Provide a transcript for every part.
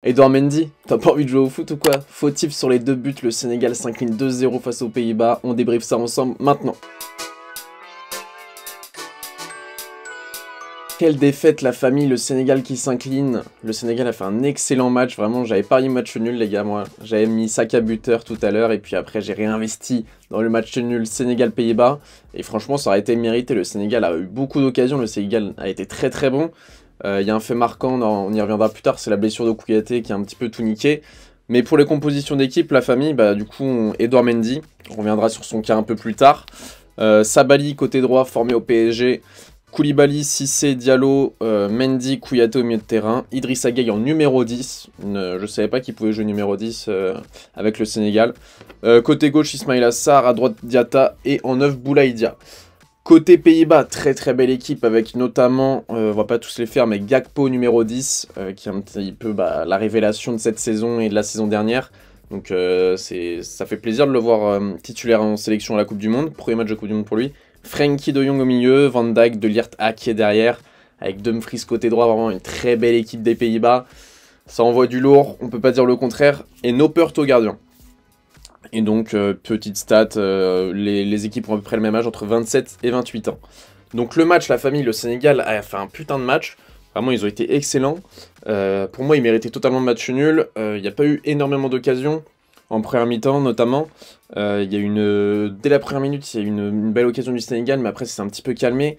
Edouard Mendy, t'as pas envie de jouer au foot ou quoi? Fautif sur les 2 buts, le Sénégal s'incline 2-0 face aux Pays-Bas. On débriefe ça ensemble maintenant. Quelle défaite la famille, le Sénégal qui s'incline. Le Sénégal a fait un excellent match, vraiment j'avais parié match nul les gars, moi. J'avais mis Saka buteur tout à l'heure et puis après j'ai réinvesti dans le match nul Sénégal-Pays-Bas. Et franchement ça aurait été mérité, le Sénégal a eu beaucoup d'occasions, le Sénégal a été très très bon. Il y a un fait marquant, on y reviendra plus tard, c'est la blessure de Kouyaté qui a un petit peu tout niqué. Mais pour les compositions d'équipe, la famille, du coup, Edouard Mendy, on reviendra sur son cas un peu plus tard. Sabali, côté droit, formé au PSG. Koulibaly, Cissé, Diallo, Mendy, Kouyaté au milieu de terrain. Idrissa Gueye en numéro 10. Je ne savais pas qu'il pouvait jouer numéro 10 avec le Sénégal. Côté gauche, Ismaïla Sarr, à droite Diatta et en 9, Boulaye Dia. Côté Pays-Bas, très très belle équipe avec notamment, on va pas tous les faire, mais Gakpo numéro 10, qui est un petit peu la révélation de cette saison et de la saison dernière. Donc ça fait plaisir de le voir titulaire en sélection à la Coupe du Monde, premier match de Coupe du Monde pour lui. Frenkie de Jong au milieu, Van Dijk, De Ligt qui est derrière, avec Dumfries côté droit, vraiment une très belle équipe des Pays-Bas. Ça envoie du lourd, on peut pas dire le contraire, et Noppert au gardien. Et donc, petite stat, les équipes ont à peu près le même âge, entre 27 et 28 ans. Donc le match, la famille, le Sénégal a fait un putain de match. Vraiment, ils ont été excellents. Pour moi, ils méritaient totalement le match nul. Il n'y a pas eu énormément d'occasions, en première mi-temps notamment. Il y a dès la première minute, il y a eu une belle occasion du Sénégal, mais après, c'est un petit peu calmé.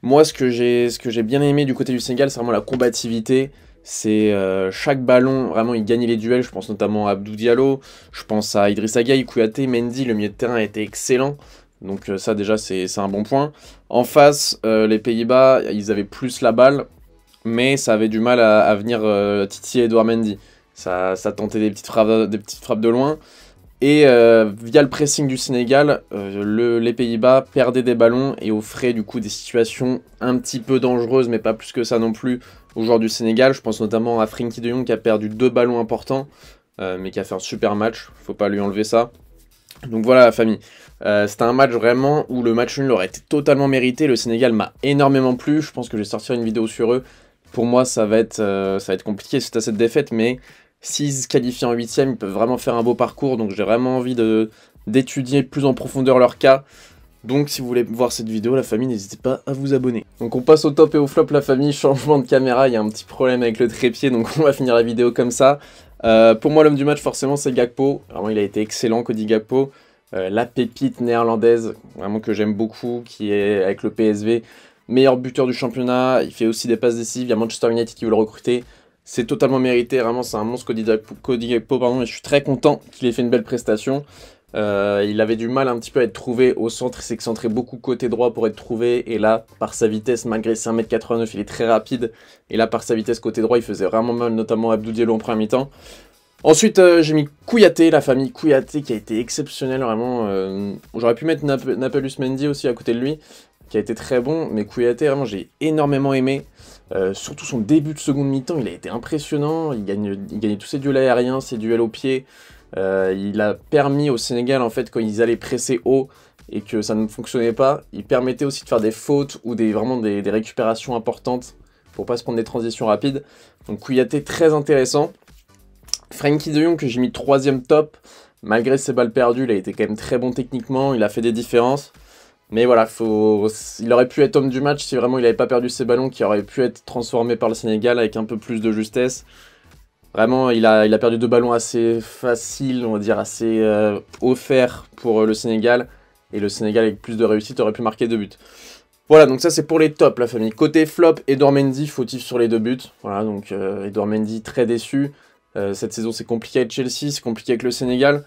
Moi, ce que j'ai bien aimé du côté du Sénégal, c'est vraiment la combativité. C'est chaque ballon, vraiment il gagnait les duels, je pense notamment à Abdou Diallo, je pense à Idrissa Gueye, Kouyaté, Mendy, le milieu de terrain a été excellent, donc ça déjà c'est un bon point. En face, les Pays-Bas, ils avaient plus la balle, mais ça avait du mal à venir titiller Edouard Mendy. Ça tentait des petites frappes de loin, et via le pressing du Sénégal, les Pays-Bas perdaient des ballons et offraient du coup des situations un petit peu dangereuses, mais pas plus que ça non plus, aux joueurs du Sénégal. Je pense notamment à Frenkie de Jong qui a perdu 2 ballons importants, mais qui a fait un super match, faut pas lui enlever ça. Donc voilà la famille, c'était un match vraiment où le match nul aurait été totalement mérité. Le Sénégal m'a énormément plu, je pense que je vais sortir une vidéo sur eux. Pour moi ça va être compliqué suite à cette défaite, mais s'ils se qualifient en 8ème, ils peuvent vraiment faire un beau parcours, donc j'ai vraiment envie d'étudier plus en profondeur leur cas. Donc si vous voulez voir cette vidéo, la famille, n'hésitez pas à vous abonner. Donc on passe au top et au flop, la famille, changement de caméra, il y a un petit problème avec le trépied, donc on va finir la vidéo comme ça. Pour moi, l'homme du match, forcément, c'est Gakpo. Vraiment, il a été excellent, Cody Gakpo. La pépite néerlandaise, vraiment que j'aime beaucoup, qui est avec le PSV, meilleur buteur du championnat. Il fait aussi des passes décisives, il y a Manchester United qui veut le recruter. C'est totalement mérité, vraiment, c'est un monstre Cody Gakpo, pardon, et je suis très content qu'il ait fait une belle prestation. Il avait du mal un petit peu à être trouvé au centre, il s'est excentré beaucoup côté droit pour être trouvé, et là, par sa vitesse, malgré ses 1m89, il est très rapide, et là, par sa vitesse côté droit, il faisait vraiment mal, notamment Abdou Diallo en première mi-temps. Ensuite, j'ai mis Kouyaté, la famille Kouyaté, qui a été exceptionnelle, vraiment. J'aurais pu mettre Napalus Mendy aussi à côté de lui, qui a été très bon, mais Kouyaté, vraiment, j'ai énormément aimé. Surtout son début de seconde mi-temps, il a été impressionnant, il gagnait tous ses duels aériens, ses duels au pied. Il a permis au Sénégal, en fait, quand ils allaient presser haut et que ça ne fonctionnait pas, il permettait aussi de faire des fautes ou vraiment des récupérations importantes pour pas se prendre des transitions rapides. Donc Kouyaté, très intéressant. Frenkie de Jong, que j'ai mis 3ème top, malgré ses balles perdues, il a été quand même très bon techniquement, il a fait des différences. Mais voilà, il aurait pu être homme du match si vraiment il n'avait pas perdu ses ballons, qui aurait pu être transformé par le Sénégal avec un peu plus de justesse. Vraiment, il a perdu 2 ballons assez faciles, on va dire assez offerts pour le Sénégal. Et le Sénégal, avec plus de réussite, aurait pu marquer 2 buts. Voilà, donc ça c'est pour les tops, la famille. Côté flop, Edouard Mendy, fautif sur les 2 buts. Voilà, donc Edouard Mendy, très déçu. Cette saison, c'est compliqué avec Chelsea, c'est compliqué avec le Sénégal.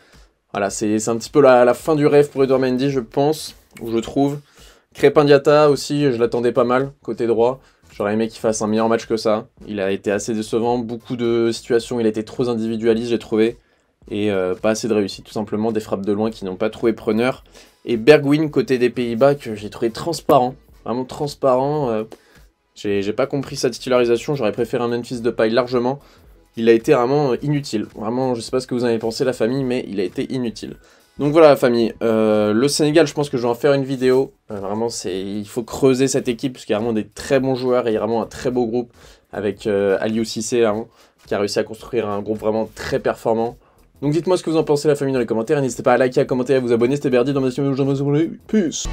Voilà, c'est un petit peu la fin du rêve pour Edouard Mendy, je pense, ou je trouve. Crépin Diatta aussi, je l'attendais pas mal, côté droit. J'aurais aimé qu'il fasse un meilleur match que ça. Il a été assez décevant, beaucoup de situations, il a été trop individualiste, j'ai trouvé. Et pas assez de réussite, tout simplement, des frappes de loin qui n'ont pas trouvé preneur. Et Bergwijn, côté des Pays-Bas, que j'ai trouvé transparent, vraiment transparent. J'ai pas compris sa titularisation, j'aurais préféré un Memphis Depay largement. Il a été vraiment inutile. Vraiment, je sais pas ce que vous en avez pensé, la famille, mais il a été inutile. Donc voilà la famille, le Sénégal, je pense que je vais en faire une vidéo. Vraiment, il faut creuser cette équipe, parce qu'il y a vraiment des très bons joueurs et il y a vraiment un très beau groupe avec Aliou Cissé. qui a réussi à construire un groupe vraiment très performant. Donc dites-moi ce que vous en pensez la famille dans les commentaires, et n'hésitez pas à liker, à commenter, à vous abonner, c'était Berdy dans ma chaîne, peace.